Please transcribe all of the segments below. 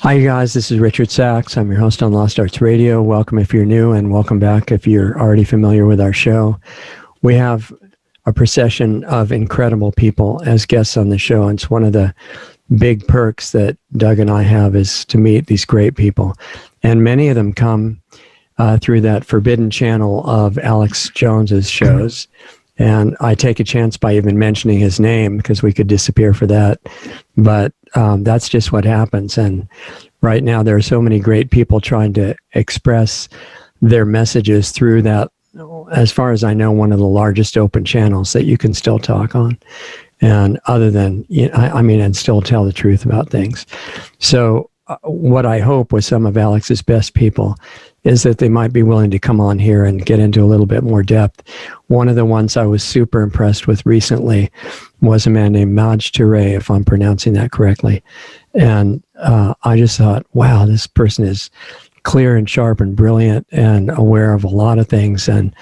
Hi, you guys. This is Richard Sachs. I'm your host on Lost Arts Radio. Welcome if you're new, and welcome back if you're already familiar with our show. We have a procession of incredible people as guests on the show, and it's one of the big perks that Doug and I have is to meet these great people. And many of them come through that forbidden channel of Alex Jones's shows. And I take a chance by even mentioning his name because we could disappear for that. But that's just what happens. And right now there are so many great people trying to express their messages through that, as far as I know, one of the largest open channels that you can still talk on. And other than, and still tell the truth about things. So what I hope with some of Alex's best people is that they might be willing to come on here and get into a little bit more depth. One of the ones I was super impressed with recently was a man named Maj Toure, if I'm pronouncing that correctly. And I just thought, wow, this person is clear and sharp and brilliant and aware of a lot of things and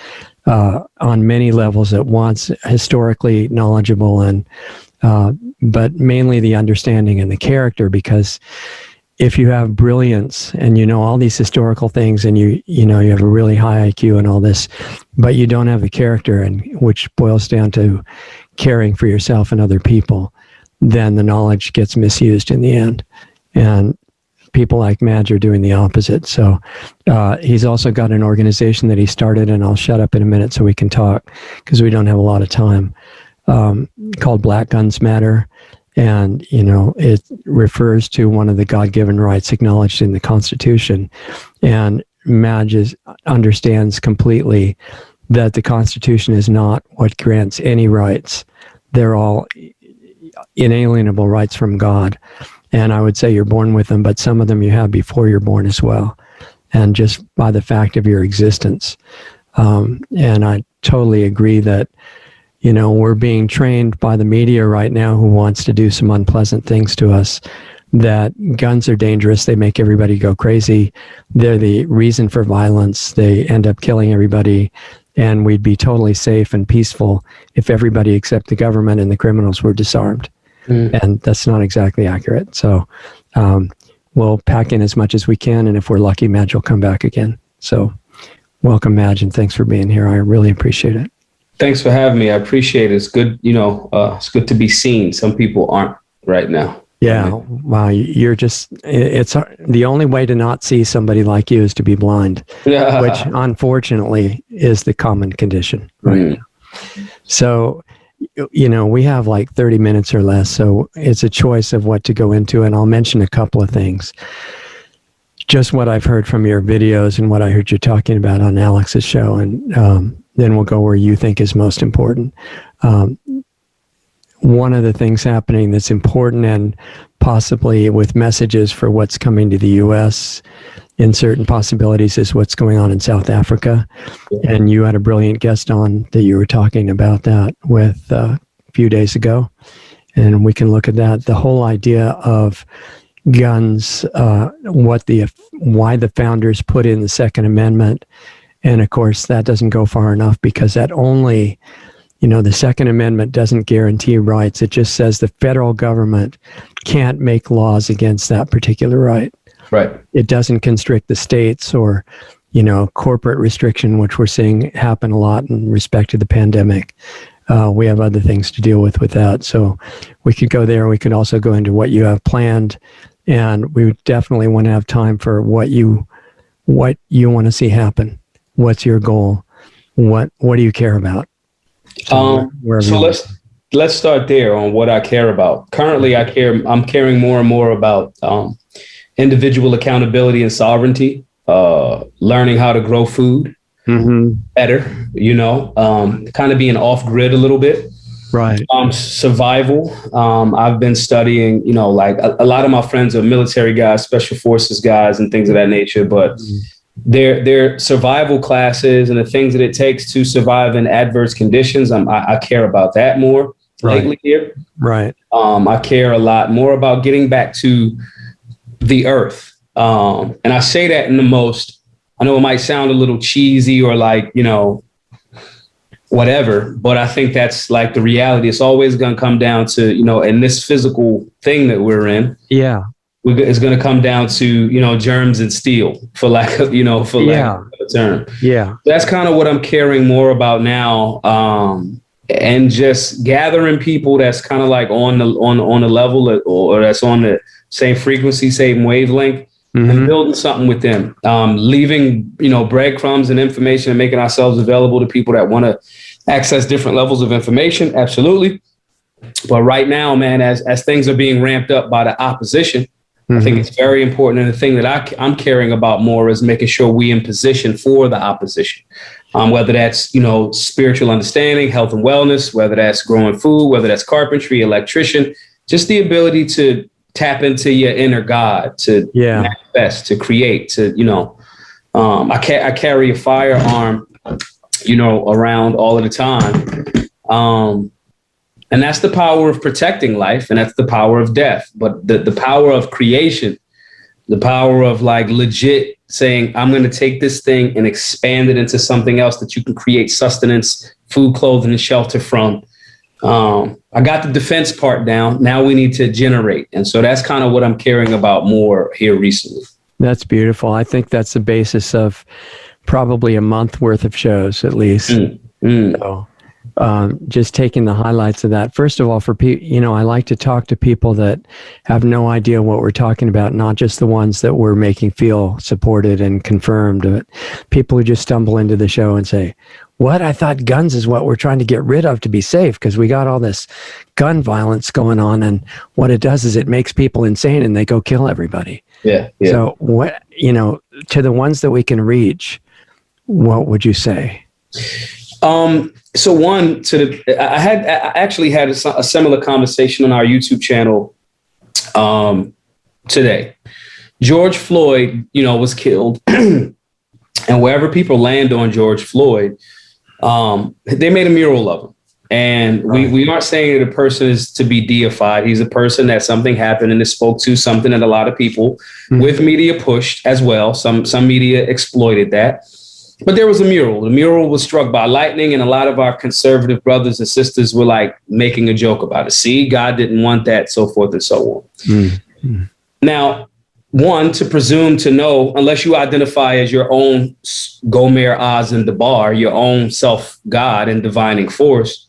on many levels at once, historically knowledgeable, and but mainly the understanding and the character, because if you have brilliance and you know all these historical things and you have a really high IQ and all this, but you don't have the character, and which boils down to caring for yourself and other people, then the knowledge gets misused in the end. And people like Madge are doing the opposite. So he's also got an organization that he started, and I'll shut up in a minute so we can talk because we don't have a lot of time, called Black Guns Matter. And, it refers to one of the God-given rights acknowledged in the Constitution. And Madge understands completely that the Constitution is not what grants any rights. They're all inalienable rights from God. And I would say you're born with them, but some of them you have before you're born as well. And just by the fact of your existence. And I totally agree that we're being trained by the media right now who wants to do some unpleasant things to us, that guns are dangerous. They make everybody go crazy. They're the reason for violence. They end up killing everybody. And we'd be totally safe and peaceful if everybody except the government and the criminals were disarmed. And that's not exactly accurate. So we'll pack in as much as we can. And if we're lucky, Madge will come back again. So welcome, Madge, and thanks for being here. I really appreciate it. Thanks for having me. I appreciate it. It's good, it's good to be seen. Some people aren't right now. Yeah. Wow. It's the only way to not see somebody like you is to be blind, which unfortunately is the common condition right now. So, we have like 30 minutes or less. So it's a choice of what to go into. And I'll mention a couple of things. Just what I've heard from your videos and what I heard you talking about on Alex's show. And, then we'll go where you think is most important. One of the things happening that's important, and possibly with messages for what's coming to the U.S. in certain possibilities, is what's going on in South Africa. Yeah. And you had a brilliant guest on that you were talking about that with a few days ago. And we can look at that. The whole idea of guns, why the founders put in the Second Amendment. And of course, that doesn't go far enough, because that only, the Second Amendment doesn't guarantee rights. It just says the federal government can't make laws against that particular right. Right. It doesn't constrict the states or, corporate restriction, which we're seeing happen a lot in respect to the pandemic. We have other things to deal with that. So we could go there. We could also go into what you have planned. And we would definitely want to have time for what you want to see happen. What's your goal? What do you care about? So let's start there on what I care about. Currently, I'm caring more and more about individual accountability and sovereignty, learning how to grow food better, kind of being off grid a little bit. Right. Survival. I've been studying, like a lot of my friends are military guys, special forces guys, and things of that nature, but their survival classes and the things that it takes to survive in adverse conditions. I care about that more lately here. Right. I care a lot more about getting back to the earth. And I say that in the most, I know it might sound a little cheesy or like, whatever, but I think that's like the reality. It's always going to come down to, in this physical thing that we're in. Yeah. it's going to come down to, germs and steel, for lack of a term. Yeah. That's kind of what I'm caring more about now. And just gathering people that's kind of like on the level, or that's on the same frequency, same wavelength, and building something with them, leaving, breadcrumbs and information and making ourselves available to people that want to access different levels of information. Absolutely. But right now, man, as things are being ramped up by the opposition, I think it's very important. And the thing that I'm caring about more is making sure we in position for the opposition, whether that's, spiritual understanding, health and wellness, whether that's growing food, whether that's carpentry, electrician, just the ability to tap into your inner God, to manifest, to create, I carry a firearm, around all of the time. And that's the power of protecting life, and that's the power of death. But the power of creation, the power of like legit saying, I'm going to take this thing and expand it into something else that you can create sustenance, food, clothing, and shelter from. I got the defense part down. Now we need to generate. And so that's kind of what I'm caring about more here recently. That's beautiful. I think that's the basis of probably a month worth of shows, at least. So, just taking the highlights of that. First of all, for people, I like to talk to people that have no idea what we're talking about, not just the ones that we're making feel supported and confirmed, but people who just stumble into the show and say, what? I thought guns is what we're trying to get rid of to be safe, because we got all this gun violence going on, and what it does is it makes people insane and they go kill everybody. Yeah. So what, to the ones that we can reach, what would you say? So one, I actually had a similar conversation on our YouTube channel today. George Floyd, was killed, and wherever people land on George Floyd, they made a mural of him. And we aren't saying that a person is to be deified. He's a person that something happened and it spoke to something that a lot of people with media pushed as well. Some media exploited that. But there was a mural. The mural was struck by lightning, and a lot of our conservative brothers and sisters were like making a joke about it. See, God didn't want that, so forth and so on. Now, one, to presume to know, unless you identify as your own Gomer, Oz, and Debar, your own self-God and divining force,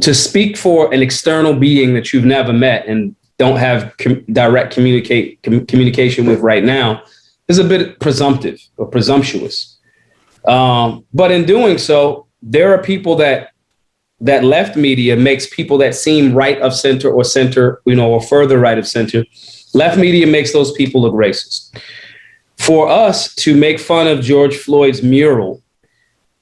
to speak for an external being that you've never met and don't have direct communication with right now is a bit presumptive or presumptuous. But in doing so, there are people that left media makes people that seem right of center or center, or further right of center. Left media makes those people look racist. For us to make fun of George Floyd's mural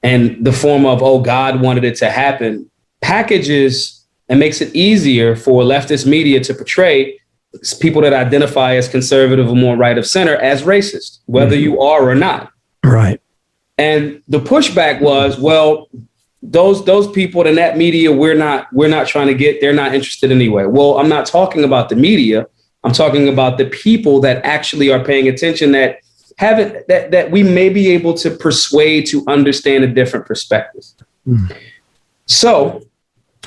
and the form of, oh, God wanted it to happen, packages and makes it easier for leftist media to portray people that identify as conservative or more right of center as racist, whether you are or not. Right. And the pushback was, well, those people in that media, we're not trying to get, they're not interested anyway. Well, I'm not talking about the media. I'm talking about the people that actually are paying attention, that we may be able to persuade to understand a different perspective. So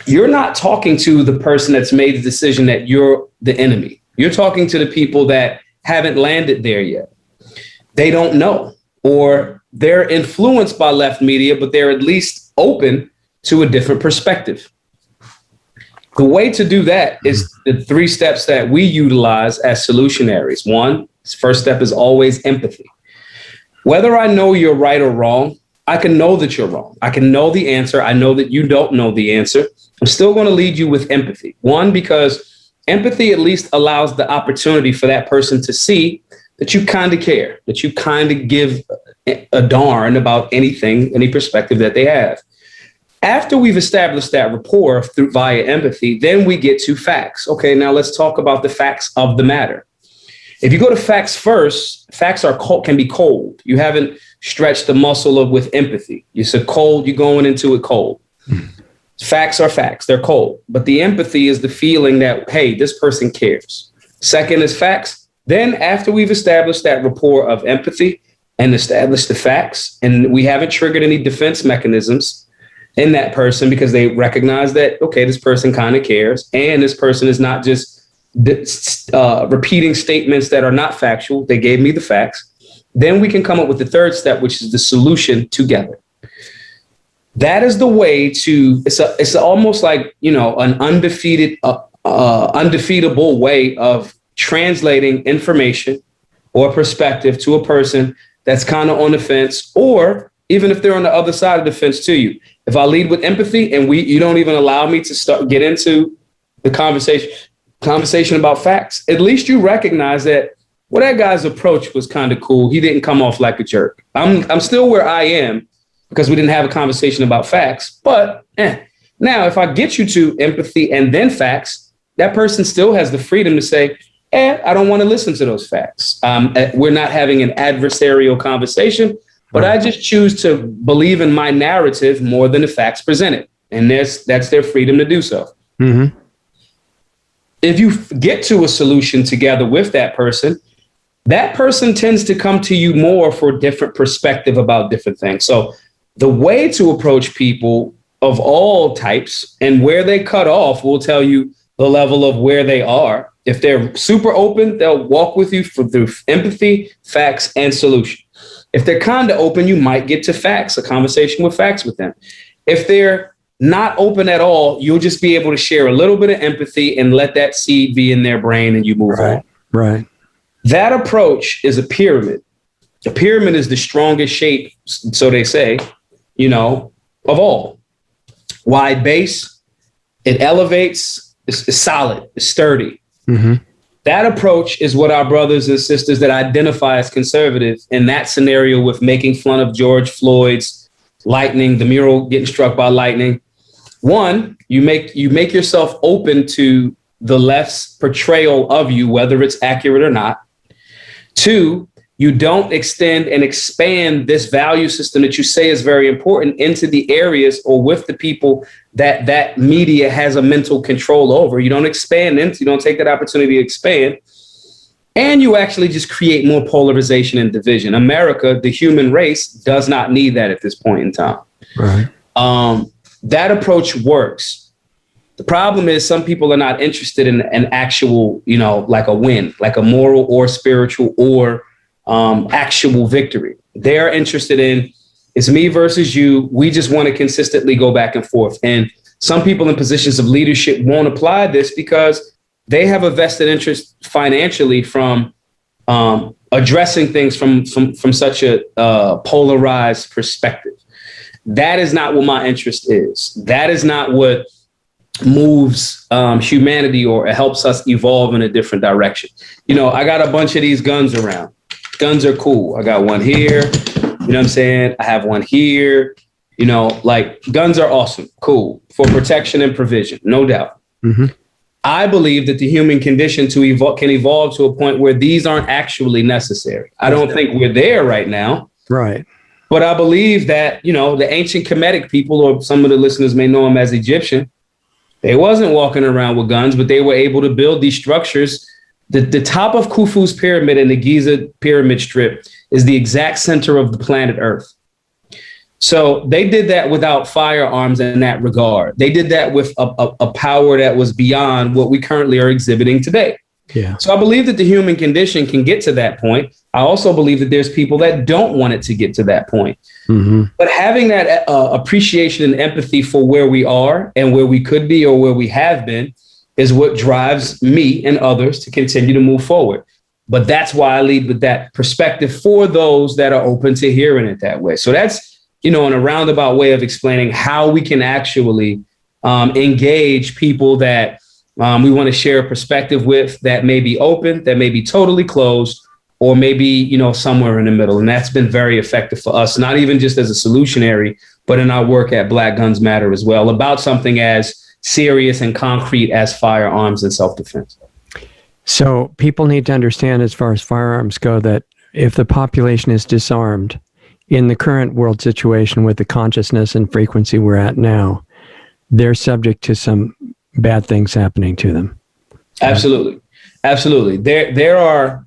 you're not talking to the person that's made the decision that you're the enemy. You're talking to the people that haven't landed there yet. They don't know, or they're influenced by left media, but they're at least open to a different perspective. The way to do that is the 3 steps that we utilize as solutionaries. One, first step is always empathy. Whether I know you're right or wrong, I can know that you're wrong. I can know the answer. I know that you don't know the answer. I'm still going to lead you with empathy. One, because empathy at least allows the opportunity for that person to see that you kind of care, that you kind of give a darn about anything, any perspective that they have. After we've established that rapport via empathy, then we get to facts. Okay, now let's talk about the facts of the matter. If you go to facts first, facts can be cold. You haven't stretched the muscle with empathy. You said cold, you're going into it cold. Facts are facts, they're cold. But the empathy is the feeling that, hey, this person cares. Second is facts. Then after we've established that rapport of empathy and established the facts, and we haven't triggered any defense mechanisms in that person because they recognize that, okay, this person kind of cares. And this person is not just, repeating statements that are not factual. They gave me the facts. Then we can come up with the third step, which is the solution together. That is the way to, it's almost like, an undefeatable way of translating information or perspective to a person that's kind of on the fence, or even if they're on the other side of the fence to you. If I lead with empathy and you don't even allow me to get into the conversation about facts, at least you recognize that, well, that guy's approach was kind of cool. He didn't come off like a jerk. I'm still where I am because we didn't have a conversation about facts. But now, if I get you to empathy and then facts, that person still has the freedom to say, I don't want to listen to those facts. We're not having an adversarial conversation, but I just choose to believe in my narrative more than the facts presented. And that's their freedom to do so. Mm-hmm. If you get to a solution together with that person tends to come to you more for a different perspective about different things. So the way to approach people of all types and where they cut off will tell you the level of where they are. If they're super open, they'll walk with you through empathy, facts, and solution. If they're kind of open, you might get to facts, a conversation with facts with them. If they're not open at all, you'll just be able to share a little bit of empathy and let that seed be in their brain and you move on. Right. That approach is a pyramid. A pyramid is the strongest shape, so they say, of all. Wide base, it elevates, it's solid, it's sturdy. Mm-hmm. That approach is what our brothers and sisters that identify as conservative in that scenario with making fun of George Floyd's lightning, the mural getting struck by lightning. One, you make yourself open to the left's portrayal of you, whether it's accurate or not. Two, you don't extend and expand this value system that you say is very important into the areas or with the people that media has a mental control over. You don't expand into, you don't take that opportunity to expand. And you actually just create more polarization and division. America, the human race, does not need that at this point in time. Right. That approach works. The problem is some people are not interested in an actual, like a win, like a moral or spiritual or actual victory. They're interested in, it's me versus you. We just want to consistently go back and forth. And some people in positions of leadership won't apply this because they have a vested interest financially from addressing things from such a polarized perspective. That is not what my interest is. That is not what moves humanity or helps us evolve in a different direction. I got a bunch of these guns around. Guns are cool. I got one here. You know what I'm saying? I have one here. Like guns are awesome. Cool. For protection and provision. No doubt. Mm-hmm. I believe that the human condition can evolve to a point where these aren't actually necessary. I don't think we're there right now. Right. But I believe that, the ancient Kemetic people, or some of the listeners may know them as Egyptian, they wasn't walking around with guns, but they were able to build these structures. The top of Khufu's pyramid and the Giza pyramid strip is the exact center of the planet Earth. So they did that without firearms in that regard. They did that with a power that was beyond what we currently are exhibiting today. Yeah. So I believe that the human condition can get to that point. I also believe that there's people that don't want it to get to that point. Mm-hmm. But having that appreciation and empathy for where we are and where we could be or where we have been is what drives me and others to continue to move forward. But that's why I lead with that perspective for those that are open to hearing it that way. So that's, in a roundabout way of explaining how we can actually engage people that we want to share a perspective with, that may be open, that may be totally closed, or maybe, somewhere in the middle. And that's been very effective for us, not even just as a solutionary, but in our work at Black Guns Matter as well, about something as serious and concrete as firearms and self-defense. So people need to understand, as far as firearms go, that if the population is disarmed in the current world situation with the consciousness and frequency we're at now, they're subject to some bad things happening to them. Absolutely. Absolutely. There are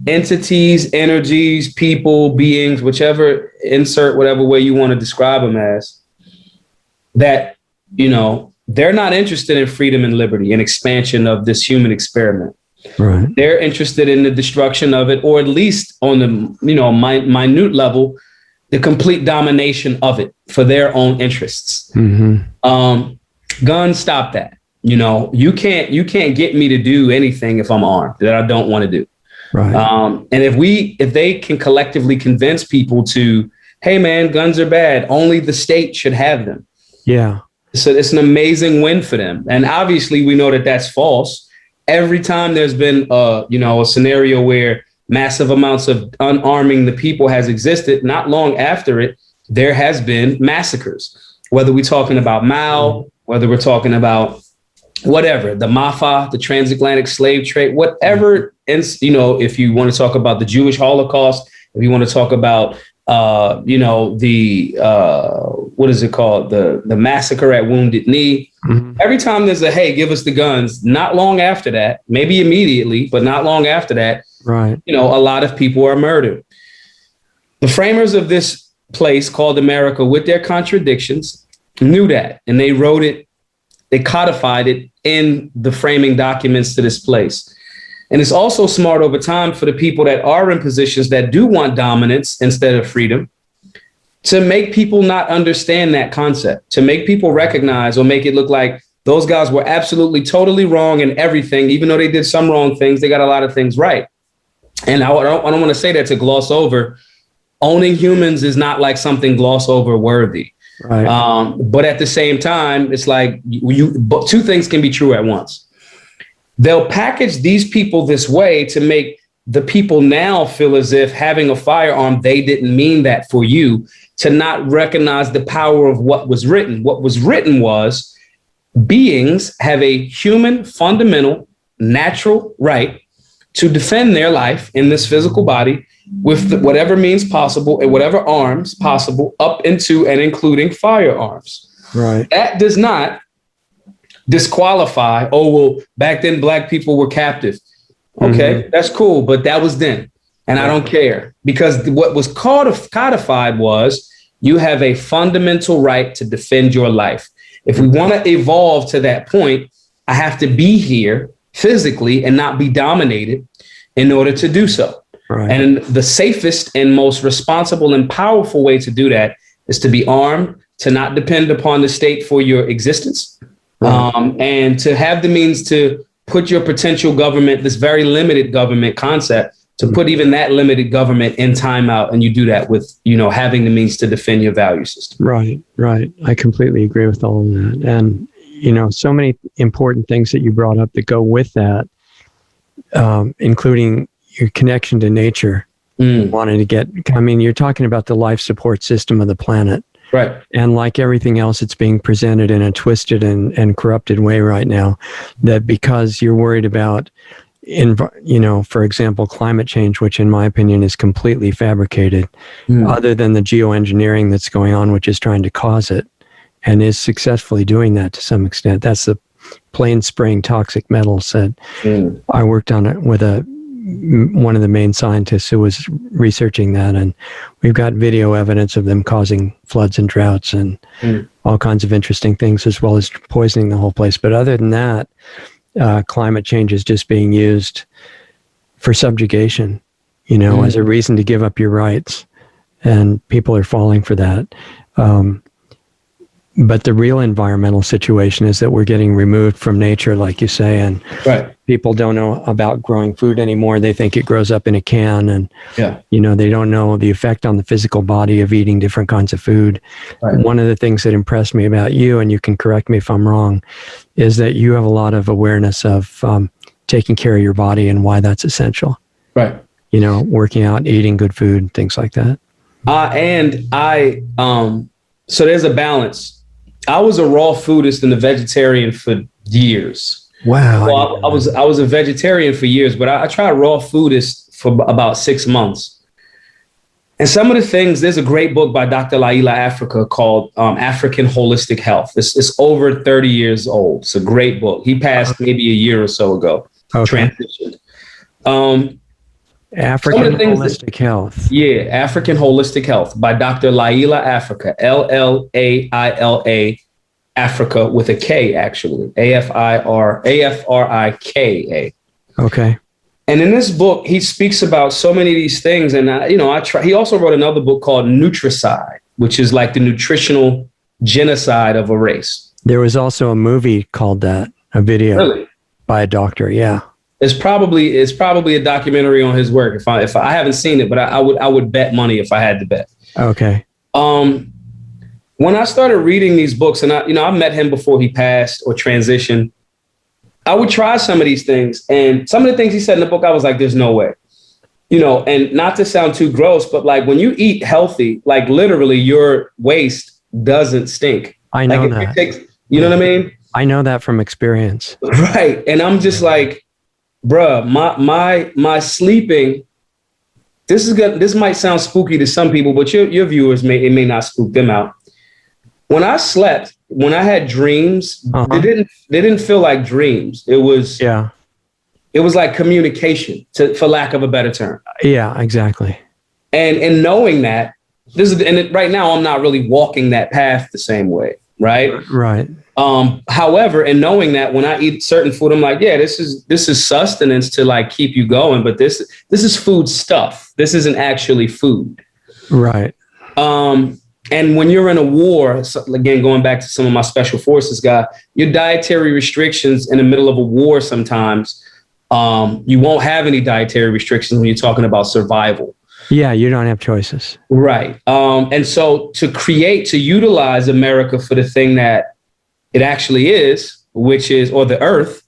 entities, energies, people, beings, whichever, insert whatever way you want to describe them as, that, they're not interested in freedom and liberty and expansion of this human experiment. Right. They're interested in the destruction of it, or at least on the minute level, the complete domination of it for their own interests. Guns stop that. You can't get me to do anything if I'm armed that I don't want to do. Right. And if they can collectively convince people to, hey man, guns are bad, only the state should have them. Yeah. So it's an amazing win for them. And obviously we know that that's false. Every time there's been a scenario where massive amounts of unarming the people has existed, not long after it, there has been massacres, whether we're talking about Mao, whether we're talking about whatever, the Mafa, the transatlantic slave trade, whatever. And, if you want to talk about the Jewish Holocaust, if you want to talk about, what is it called? The massacre at Wounded Knee. Every time there's a, hey, give us the guns, not long after that, maybe immediately, but not long after that, right. A lot of people are murdered. The framers of this place called America, with their contradictions, knew that, and they wrote it, they codified it in the framing documents to this place. And it's also smart over time for the people that are in positions that do want dominance instead of freedom, to make people not understand that concept, to make people recognize or make it look like those guys were absolutely totally wrong in everything. Even though they did some wrong things, they got a lot of things right. And I don't want to say that to gloss over. Owning humans is not like something gloss over worthy. Right. But at the same time, it's like two things can be true at once. They'll package these people this way to make the people now feel as if having a firearm, they didn't mean that for you, to not recognize the power of what was written. What was written was beings have a human, fundamental, natural right to defend their life in this physical body with whatever means possible and whatever arms possible, up into and including firearms. Right. That does not disqualify, back then black people were captive. Okay, that's cool, but that was then. And I don't care, because what was codified was you have a fundamental right to defend your life. If we want to evolve to that point, I have to be here physically and not be dominated in order to do so. Right. And the safest and most responsible and powerful way to do that is to be armed, to not depend upon the state for your existence. Right. And to have the means to put your potential government, this very limited government concept, to put even that limited government in timeout. And you do that with, having the means to defend your value system. Right, right. I completely agree with all of that. And, so many important things that you brought up that go with that, including your connection to nature, wanting to get, you're talking about the life support system of the planet. Right. And like everything else, it's being presented in a twisted and corrupted way right now, that because you're worried about, for example, climate change, which in my opinion is completely fabricated, other than the geoengineering that's going on, which is trying to cause it and is successfully doing that to some extent. That's the plane spraying toxic metals that I worked on it with one of the main scientists who was researching that, and we've got video evidence of them causing floods and droughts and all kinds of interesting things, as well as poisoning the whole place. But other than that, climate change is just being used for subjugation, as a reason to give up your rights, and people are falling for that. But the real environmental situation is that we're getting removed from nature, like you say, and people don't know about growing food anymore. They think it grows up in a can, and they don't know the effect on the physical body of eating different kinds of food. Right. One of the things that impressed me about you, and you can correct me if I'm wrong, is that you have a lot of awareness of taking care of your body and why that's essential. Right. Working out, eating good food, things like that. So there's a balance. I was a raw foodist and a vegetarian for years. Wow. Well, I was a vegetarian for years, but I tried raw foodist for about 6 months. And some of the things, there's a great book by Dr. Laila Africa called African Holistic Health. It's over 30 years old. It's a great book. He passed maybe a year or so ago. Okay. Transitioned. African Holistic Health. Yeah, African Holistic Health by Dr. Laila Africa, Laila, Africa with a K, actually, Afrika. Okay. And in this book, he speaks about so many of these things. And, he also wrote another book called Nutricide, which is like the nutritional genocide of a race. There was also a movie called that, a video by a doctor. Yeah. It's probably a documentary on his work. If I haven't seen it, but I would bet money if I had to bet. Okay. When I started reading these books, and I met him before he passed or transitioned, I would try some of these things. And some of the things he said in the book, I was like, there's no way, and not to sound too gross, but like when you eat healthy, like literally your waste doesn't stink. I know like that. You know what I mean? I know that from experience. Right. And I'm just like, bruh, my sleeping, this might sound spooky to some people, but your viewers may not spook them out. When I slept, when I had dreams, they didn't feel like dreams. It was like communication, for lack of a better term. Yeah, exactly. And knowing that right now I'm not really walking that path the same way, right? Right. However, and knowing that when I eat certain food, I'm like, yeah, this is sustenance to like keep you going, but this is food stuff. This isn't actually food. Right. And when you're in a war, again, going back to some of my special forces guy, your dietary restrictions in the middle of a war, sometimes you won't have any dietary restrictions when you're talking about survival. Yeah, you don't have choices. Right. And so to utilize America for the thing that it actually is, which is, or the earth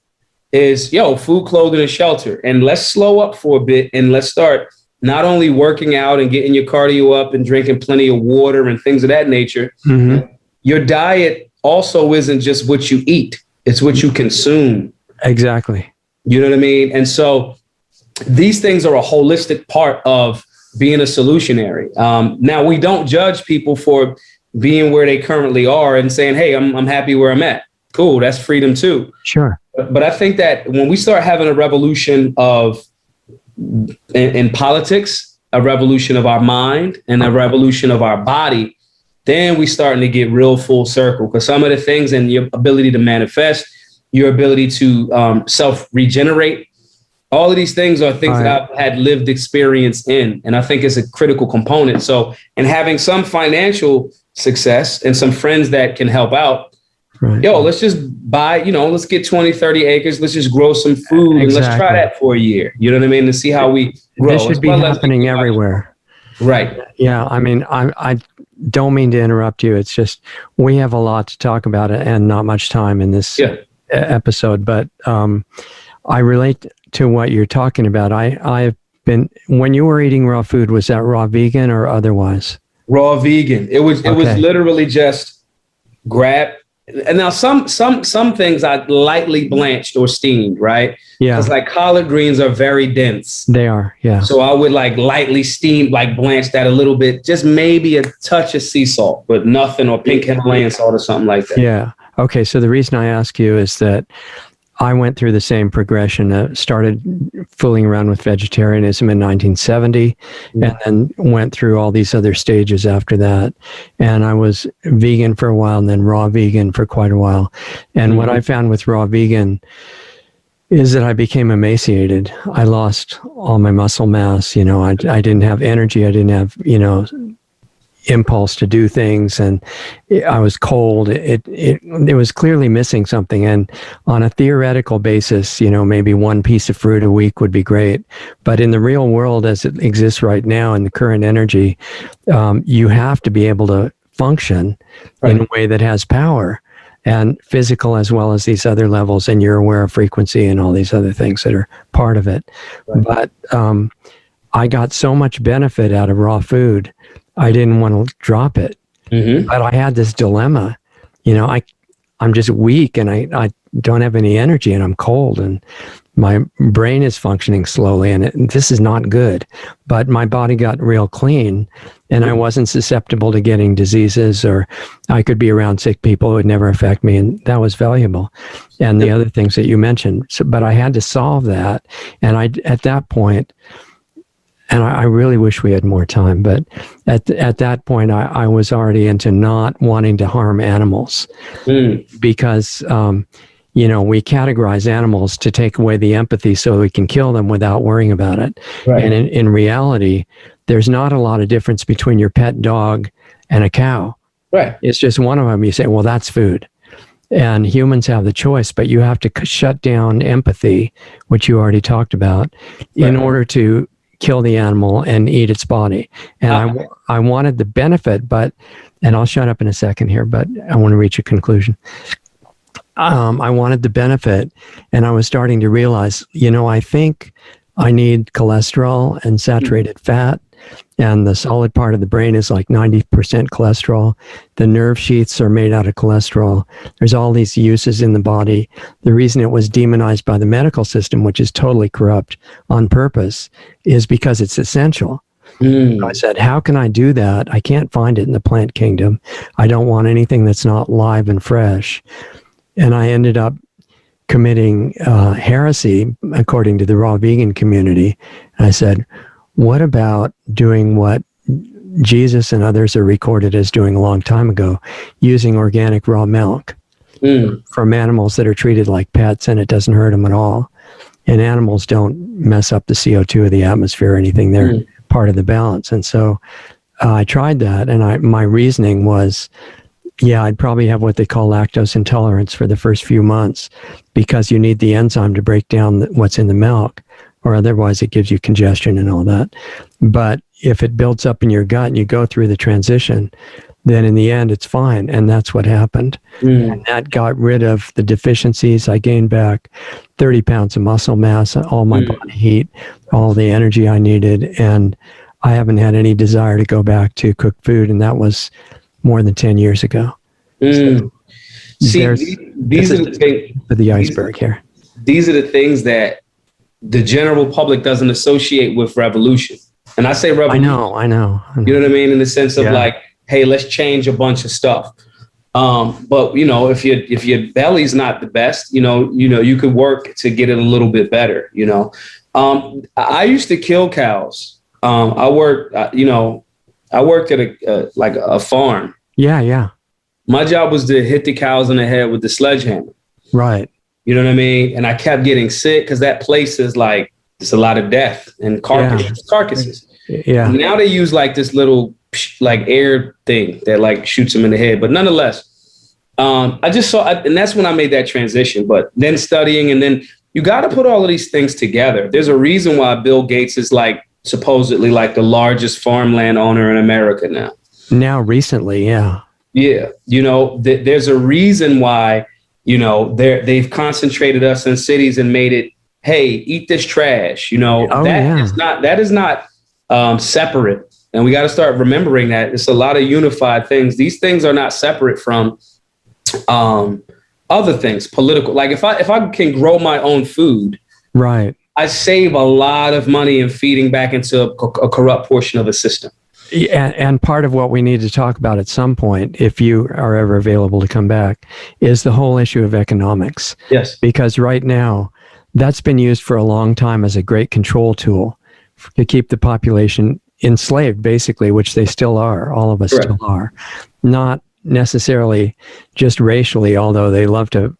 is, food, clothing, and shelter. And let's slow up for a bit and let's start not only working out and getting your cardio up and drinking plenty of water and things of that nature. Mm-hmm. Your diet also isn't just what you eat. It's what you consume. Exactly. You know what I mean? And so these things are a holistic part of being a solutionary. Now, we don't judge people for being where they currently are and saying, hey, I'm happy where I'm at. Cool. That's freedom too. Sure. But I think that when we start having a revolution in politics, a revolution of our mind and a revolution of our body, then we starting to get real full circle, because some of the things and your ability to manifest, your ability to self-regenerate, all of these things are things that I've had lived experience in. And I think it's a critical component. So, and having some financial success and some friends that can help out, let's just buy, let's get 20, 30 acres. Let's just grow some food and let's try that for a year. You know what I mean? To see how we grow. This should be happening everywhere. Right. Yeah. I mean, I don't mean to interrupt you. It's just, we have a lot to talk about and not much time in this episode, but I relate to what you're talking about. I've been, when you were eating raw food, was that raw vegan or otherwise? Raw vegan. It was literally just grab. And now some things I lightly blanched or steamed, right? Yeah. Because like collard greens are very dense. They are, yeah. So I would like lightly steam, like blanch that a little bit, just maybe a touch of sea salt, but nothing, or pink Himalayan salt or something like that. Yeah. Okay. So the reason I ask you is that I went through the same progression. Started fooling around with vegetarianism in 1970, and then went through all these other stages after that. And I was vegan for a while, and then raw vegan for quite a while. And what I found with raw vegan is that I became emaciated. I lost all my muscle mass. I didn't have energy. I didn't have, impulse to do things, and I was cold. It was clearly missing something. And on a theoretical basis, maybe one piece of fruit a week would be great. But in the real world, as it exists right now in the current energy, you have to be able to function in a way that has power and physical, as well as these other levels. And you're aware of frequency and all these other things that are part of it. But I got so much benefit out of raw food, I didn't want to drop it. Mm-hmm. But I had this dilemma. I'm just weak, and I don't have any energy, and I'm cold, and my brain is functioning slowly, and this is not good. But my body got real clean, and I wasn't susceptible to getting diseases, or I could be around sick people. It would never affect me, and that was valuable. And the other things that you mentioned. But I had to solve that, and at that point, and I really wish we had more time, but at that point, I was already into not wanting to harm animals because, we categorize animals to take away the empathy so we can kill them without worrying about it. Right. And in reality, there's not a lot of difference between your pet dog and a cow. Right. It's just one of them. You say, well, that's food. And humans have the choice, but you have to shut down empathy, which you already talked about, in order to kill the animal and eat its body. And I wanted the benefit, and I'll shut up in a second here, but I want to reach a conclusion. I wanted the benefit, and I was starting to realize, I think I need cholesterol and saturated fat, and the solid part of the brain is like 90% cholesterol. The nerve sheaths are made out of cholesterol. There's all these uses in the body. The reason it was demonized by the medical system, which is totally corrupt on purpose, is because it's essential. I said, how can I do that? I can't find it in the plant kingdom. I don't want anything that's not live and fresh. And I ended up committing heresy, according to the raw vegan community. And I said, what about doing what Jesus and others are recorded as doing a long time ago, using organic raw milk from animals that are treated like pets, and it doesn't hurt them at all. And animals don't mess up the CO2 of the atmosphere or anything. They're part of the balance. And so I tried that, and my reasoning was, I'd probably have what they call lactose intolerance for the first few months, because you need the enzyme to break down what's in the milk, or otherwise it gives you congestion and all that. But if it builds up in your gut and you go through the transition, then in the end it's fine. And that's what happened. And that got rid of the deficiencies. I gained back 30 pounds of muscle mass, all my body heat, all the energy I needed. And I haven't had any desire to go back to cooked food. And that was more than 10 years ago. So See, these are the things for the iceberg here. These are the things that the general public doesn't associate with revolution. And I say revolution. I know. You know what I mean? In the sense of like, hey, let's change a bunch of stuff. But if your belly's not the best, you could work to get it a little bit better. I used to kill cows. I worked at a farm. Yeah. My job was to hit the cows in the head with the sledgehammer. Right. You know what I mean? And I kept getting sick because that place is like, it's a lot of death and carcasses. Yeah. And now they use like this little like air thing that like shoots them in the head. But nonetheless, I just saw, and that's when I made that transition. But then studying, and then you got to put all of these things together. There's a reason why Bill Gates is like supposedly like the largest farmland owner in America now. Now recently, yeah. Yeah. There's a reason why, they've concentrated us in cities and made it, hey, eat this trash. That is not separate. And we got to start remembering that it's a lot of unified things. These things are not separate from other things, political. Like if I can grow my own food, right, I save a lot of money in feeding back into a corrupt portion of a system. And part of what we need to talk about at some point, if you are ever available to come back, is the whole issue of economics. Yes. Because right now, that's been used for a long time as a great control tool to keep the population enslaved, basically, which they still are. All of us Correct. Still are. Not necessarily just racially, although they love to,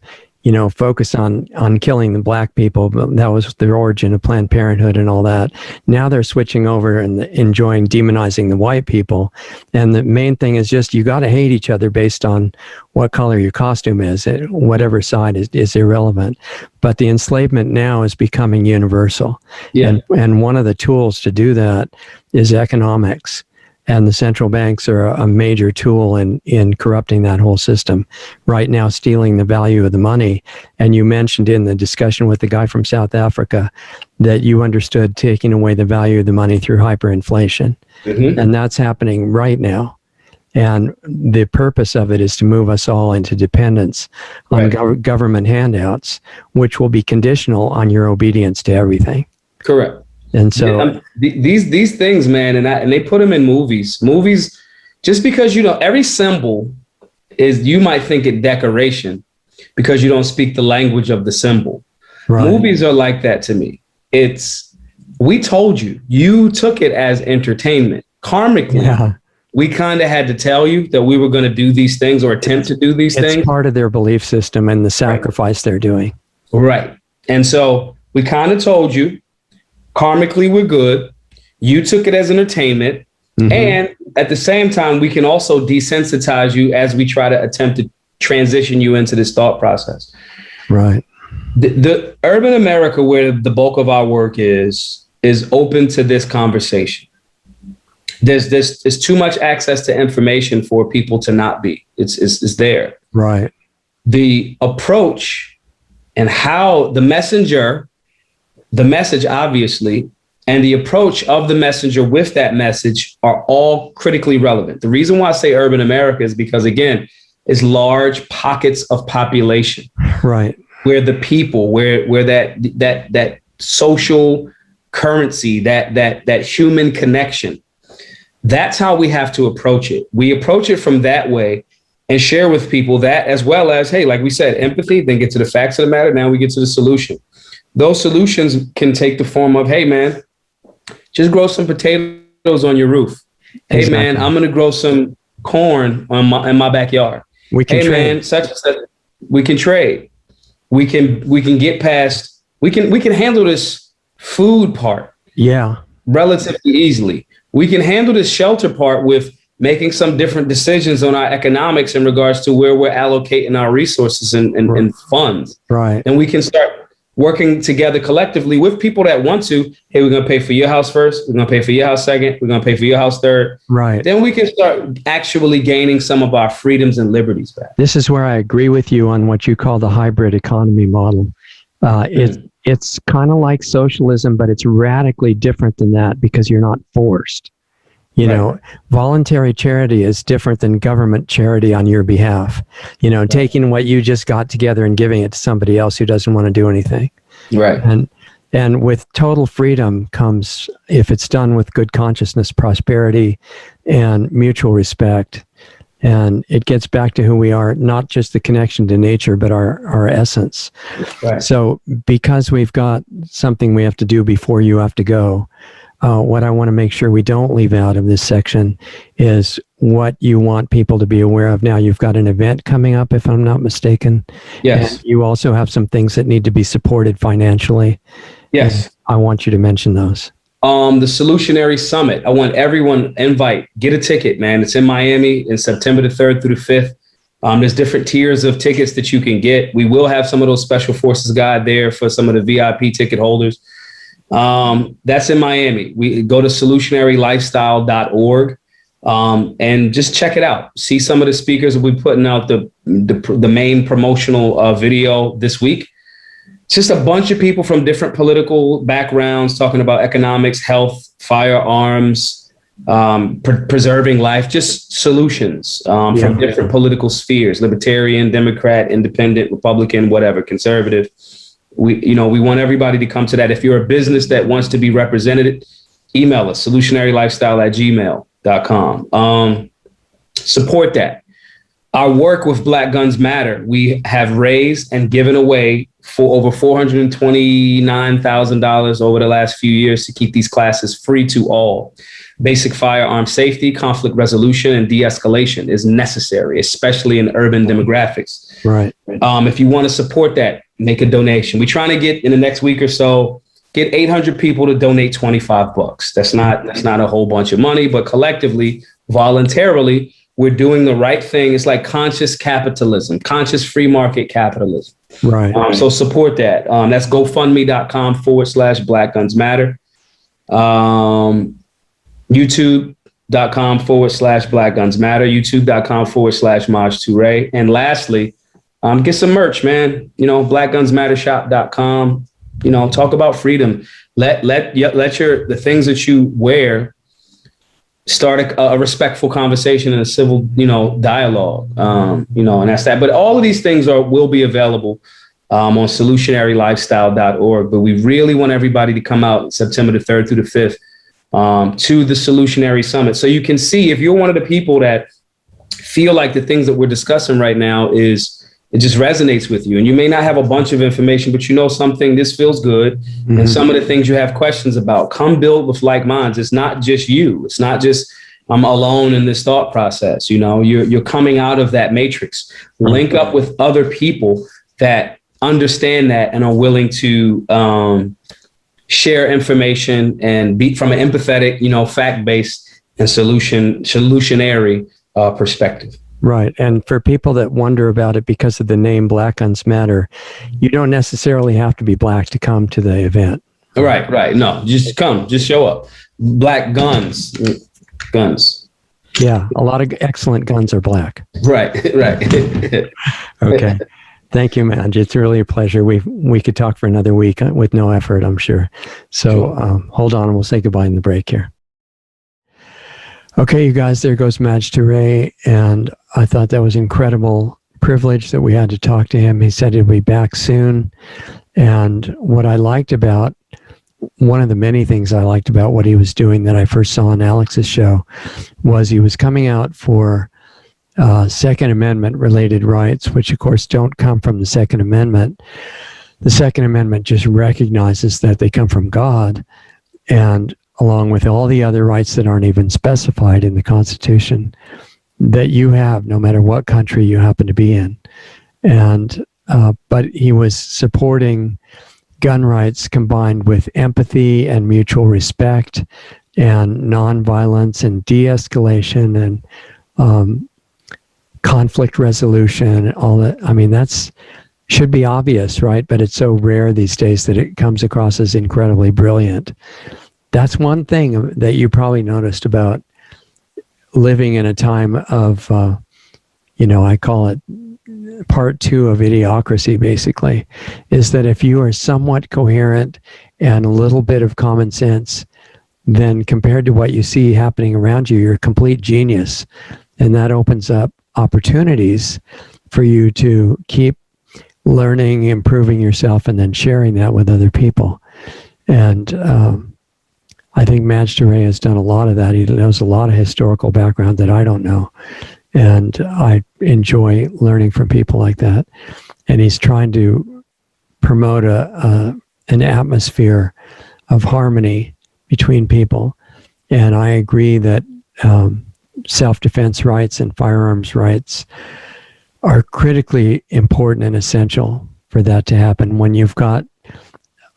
focus on killing the black people. But that was the origin of Planned Parenthood and all that. Now they're switching over and enjoying demonizing the white people. And the main thing is just, you got to hate each other based on what color your costume is. Whatever side is irrelevant. But the enslavement now is becoming universal. Yeah. And one of the tools to do that is economics. And the central banks are a major tool in corrupting that whole system. Right now, stealing the value of the money. And you mentioned in the discussion with the guy from South Africa that you understood taking away the value of the money through hyperinflation. Mm-hmm. And that's happening right now. And the purpose of it is to move us all into dependence on government handouts, which will be conditional on your obedience to everything. Correct. And so these things, man, and they put them in movies, just because, every symbol is, you might think it decoration because you don't speak the language of the symbol. Right. Movies are like that to me. It's we told you, you took it as entertainment. Karmically, we kind of had to tell you that we were going to do these things or attempt to do these things. It's part of their belief system and the sacrifice they're doing. Right. And so we kind of told you, karmically, we're good. You took it as entertainment. Mm-hmm. And at the same time, we can also desensitize you as we try to attempt to transition you into this thought process. Right. The urban America, where the bulk of our work is open to this conversation. There's too much access to information for people to not be. It's there. Right. The approach and how the message, obviously, and the approach of the messenger with that message are all critically relevant. The reason why I say urban America is because, again, it's large pockets of population. Right. Where the people, where that social currency, that human connection, that's how we have to approach it. We approach it from that way and share with people that, as well as, hey, like we said, empathy, then get to the facts of the matter. Now we get to the solution. Those solutions can take the form of, hey, man, just grow some potatoes on your roof. Hey, man, I'm going to grow some corn in my backyard. We can trade. Man, such and such. We can trade. We can get past. We can handle this food part. Yeah. Relatively easily. We can handle this shelter part with making some different decisions on our economics in regards to where we're allocating our resources and funds. Right. And we can start working together collectively with people that want to. Hey, we're going to pay for your house first. We're going to pay for your house second. We're going to pay for your house third. Right. Then we can start actually gaining some of our freedoms and liberties back. This is where I agree with you on what you call the hybrid economy model. It's kind of like socialism, but it's radically different than that because you're not forced. You know, voluntary charity is different than government charity on your behalf. You know, taking what you just got together and giving it to somebody else who doesn't want to do anything. Right. And with total freedom comes, if it's done with good consciousness, prosperity, and mutual respect. And it gets back to who we are, not just the connection to nature, but our essence. Right. So because we've got something we have to do before you have to go, what I want to make sure we don't leave out of this section is what you want people to be aware of. Now, you've got an event coming up, if I'm not mistaken. Yes. And you also have some things that need to be supported financially. Yes. And I want you to mention those. The Solutionary Summit. I want everyone get a ticket, man. It's in Miami in September the 3rd through the 5th. There's different tiers of tickets that you can get. We will have some of those Special Forces guide there for some of the VIP ticket holders. That's in Miami. We go to solutionarylifestyle.org and just check it out. See some of the speakers. We'll be putting out the main promotional video this week. It's just a bunch of people from different political backgrounds talking about economics, health, firearms, preserving life, just solutions from different political spheres: libertarian, Democrat, independent, Republican, whatever, conservative. We want everybody to come to that. If you're a business that wants to be represented, email us, solutionarylifestyle@gmail.com. Support that. Our work with Black Guns Matter, we have raised and given away for over $429,000 over the last few years to keep these classes free to all. Basic firearm safety, conflict resolution, and de-escalation is necessary, especially in urban demographics. Right. If you want to support that, make a donation. We're trying to get, in the next week or so, get 800 people to donate $25. That's not a whole bunch of money, but collectively, voluntarily, we're doing the right thing. It's like conscious capitalism, conscious free market capitalism. Right. So support that. That's GoFundMe.com/Black Guns Matter. YouTube.com/Black Guns Matter. YouTube.com/Maj Toure. And lastly, get some merch, man. BlackGunsMatterShop.com. Talk about freedom. Let the things that you wear start a respectful conversation and a civil, dialogue. And that's that. But all of these things will be available on solutionarylifestyle.org. But we really want everybody to come out September the 3rd through the 5th to the Solutionary Summit. So you can see, if you're one of the people that feel like the things that we're discussing right now is it just resonates with you. And you may not have a bunch of information, but you know something, this feels good. Mm-hmm. And some of the things you have questions about, come build with like minds. It's not just you. It's not just I'm alone in this thought process. You know, you're coming out of that matrix. Link up with other people that understand that and are willing to share information and be from an empathetic, you know, fact-based and solutionary perspective. Right. And for people that wonder about it because of the name Black Guns Matter, you don't necessarily have to be black to come to the event. Right. No, just come, just show up. Black guns. Yeah. A lot of excellent guns are black. Right. Okay. Thank you, man. It's really a pleasure. We could talk for another week with no effort, I'm sure. So hold on and we'll say goodbye in the break here. Okay, you guys, there goes Maj Toure, and I thought that was incredible privilege that we had to talk to him. He said he'd be back soon, and what I liked about, one of the many things I liked about what he was doing that I first saw on Alex's show was he was coming out for Second Amendment related rights, which of course don't come from the Second Amendment. The Second Amendment just recognizes that they come from God, and along with all the other rights that aren't even specified in the Constitution, that you have no matter what country you happen to be in. And but he was supporting gun rights combined with empathy and mutual respect and nonviolence and de-escalation and conflict resolution and all that. I mean, that's should be obvious, right? But it's so rare these days that it comes across as incredibly brilliant. That's one thing that you probably noticed about living in a time of, I call it part 2 of idiocracy, basically, is that if you are somewhat coherent and a little bit of common sense, then compared to what you see happening around you, you're a complete genius. And that opens up opportunities for you to keep learning, improving yourself, and then sharing that with other people. And I think Maj Toure has done a lot of that. He knows a lot of historical background that I don't know. And I enjoy learning from people like that. And he's trying to promote an atmosphere of harmony between people. And I agree that self-defense rights and firearms rights are critically important and essential for that to happen. When you've got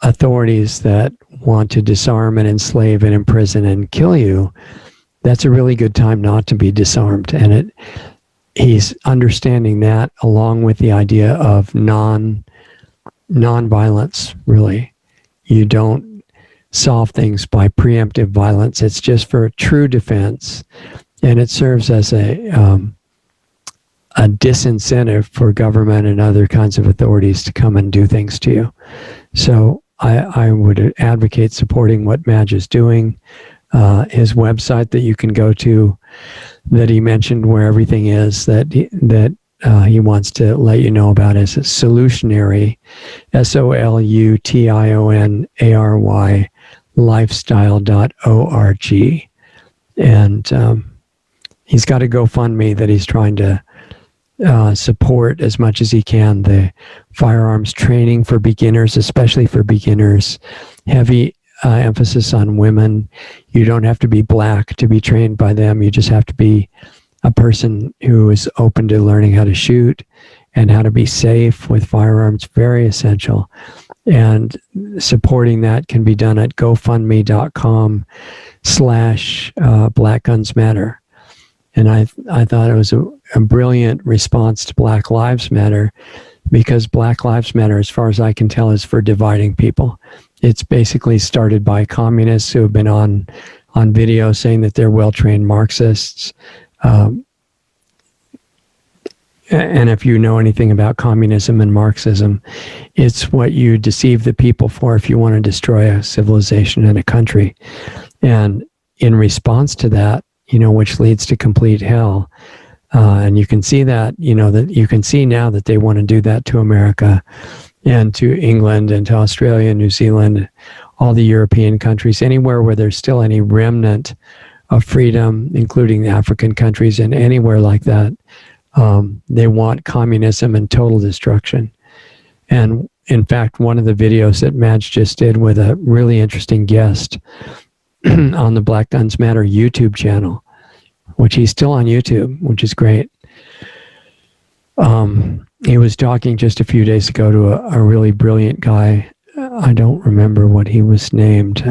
authorities that want to disarm and enslave and imprison and kill you, that's a really good time not to be disarmed. And he's understanding that along with the idea of non-violence, really. You don't solve things by preemptive violence. It's just for true defense. And it serves as a disincentive for government and other kinds of authorities to come and do things to you. So I would advocate supporting what Maj is doing. His website that you can go to, that he mentioned, where everything is that he wants to let you know about, is Solutionary, SOLUTIONARY, lifestyle.org. And he's got a GoFundMe that he's trying to support as much as he can, the firearms training for beginners, especially for beginners. Heavy emphasis on women. You don't have to be black to be trained by them. You just have to be a person who is open to learning how to shoot and how to be safe with firearms. Very essential. And supporting that can be done at gofundme.com/Black Guns Matter. And I thought it was a brilliant response to Black Lives Matter, because Black Lives Matter, as far as I can tell, is for dividing people. It's basically started by communists who have been on video saying that they're well-trained Marxists. And if you know anything about communism and Marxism, it's what you deceive the people for if you want to destroy a civilization and a country. And in response to that, which leads to complete hell. And you can see that, that you can see now that they want to do that to America and to England and to Australia, New Zealand, all the European countries, anywhere where there's still any remnant of freedom, including the African countries and anywhere like that. They want communism and total destruction. And in fact, one of the videos that Maj just did with a really interesting guest on the Black Guns Matter YouTube channel, which he's still on YouTube, which is great. He was talking just a few days ago to a really brilliant guy. I don't remember what he was named.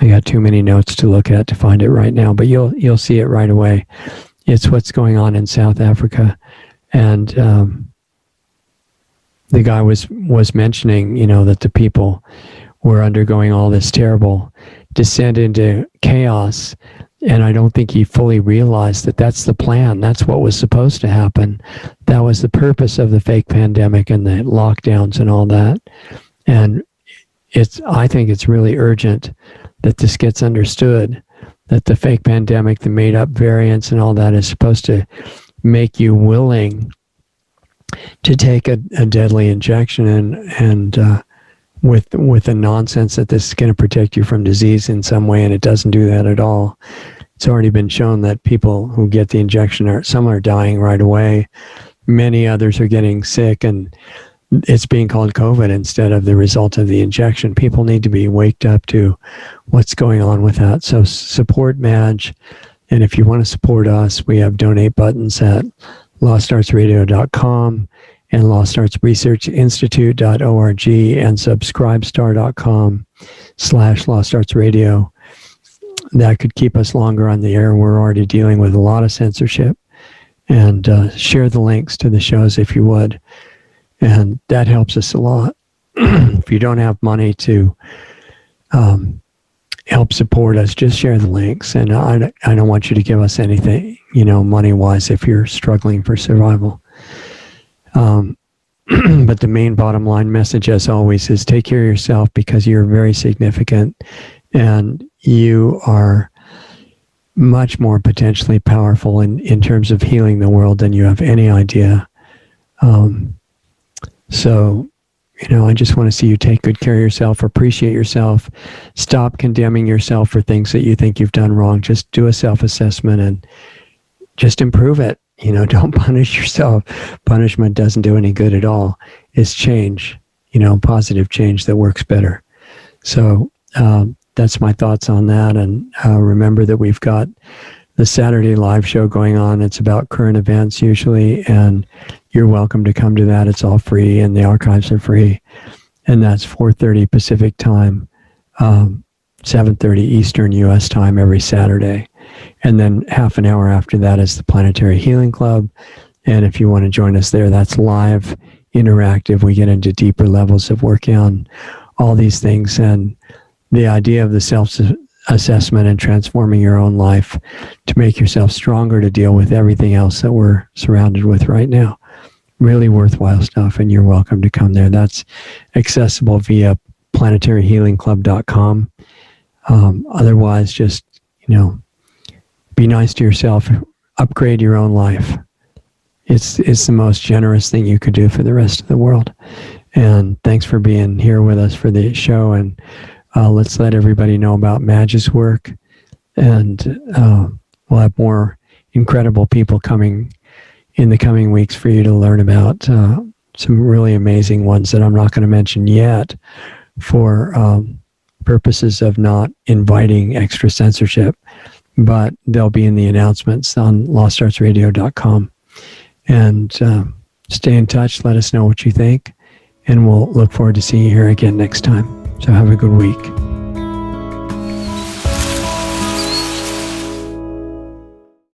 I got too many notes to look at to find it right now, but you'll see it right away. It's what's going on in South Africa. And the guy was mentioning, that the people were undergoing all this terrible descent into chaos. And I don't think he fully realized that that's the plan. That's what was supposed to happen. That was the purpose of the fake pandemic and the lockdowns and all that. And I think it's really urgent that this gets understood, that the fake pandemic, the made up variants and all that is supposed to make you willing to take a deadly injection and with the nonsense that this is going to protect you from disease in some way, and it doesn't do that at all. It's already been shown that people who get the injection some are dying right away. Many others are getting sick, and it's being called COVID instead of the result of the injection. People need to be waked up to what's going on with that. So support Maj. And if you want to support us, we have donate buttons at lostartsradio.com and lostartsresearchinstitute.org and subscribestar.com/lostartsradio. That could keep us longer on the air. We're already dealing with a lot of censorship. And share the links to the shows if you would. And that helps us a lot. If you don't have money to help support us, just share the links. And I don't want you to give us anything, money-wise if you're struggling for survival. But the main bottom line message, as always, is take care of yourself because you're very significant and you are much more potentially powerful in terms of healing the world than you have any idea. So, I just want to see you take good care of yourself, appreciate yourself, stop condemning yourself for things that you think you've done wrong. Just do a self-assessment and just improve it. Don't punish yourself. Punishment doesn't do any good at all. It's change, positive change that works better. So that's my thoughts on that. And remember that we've got the Saturday live show going on. It's about current events usually, and you're welcome to come to that. It's all free, and the archives are free. And that's 4:30 Pacific time, 7:30 Eastern U.S. time every Saturday. And then half an hour after that is the Planetary Healing Club. And if you want to join us there, that's live, interactive. We get into deeper levels of working on all these things. And the idea of the self-assessment and transforming your own life to make yourself stronger to deal with everything else that we're surrounded with right now. Really worthwhile stuff, and you're welcome to come there. That's accessible via planetaryhealingclub.com. Otherwise, just, be nice to yourself, upgrade your own life. It's the most generous thing you could do for the rest of the world. And thanks for being here with us for the show. And let's let everybody know about Maj's work. And we'll have more incredible people coming in the coming weeks for you to learn about. Some really amazing ones that I'm not going to mention yet for purposes of not inviting extra censorship. But they'll be in the announcements on lostartsradio.com. And stay in touch. Let us know what you think. And we'll look forward to seeing you here again next time. So have a good week.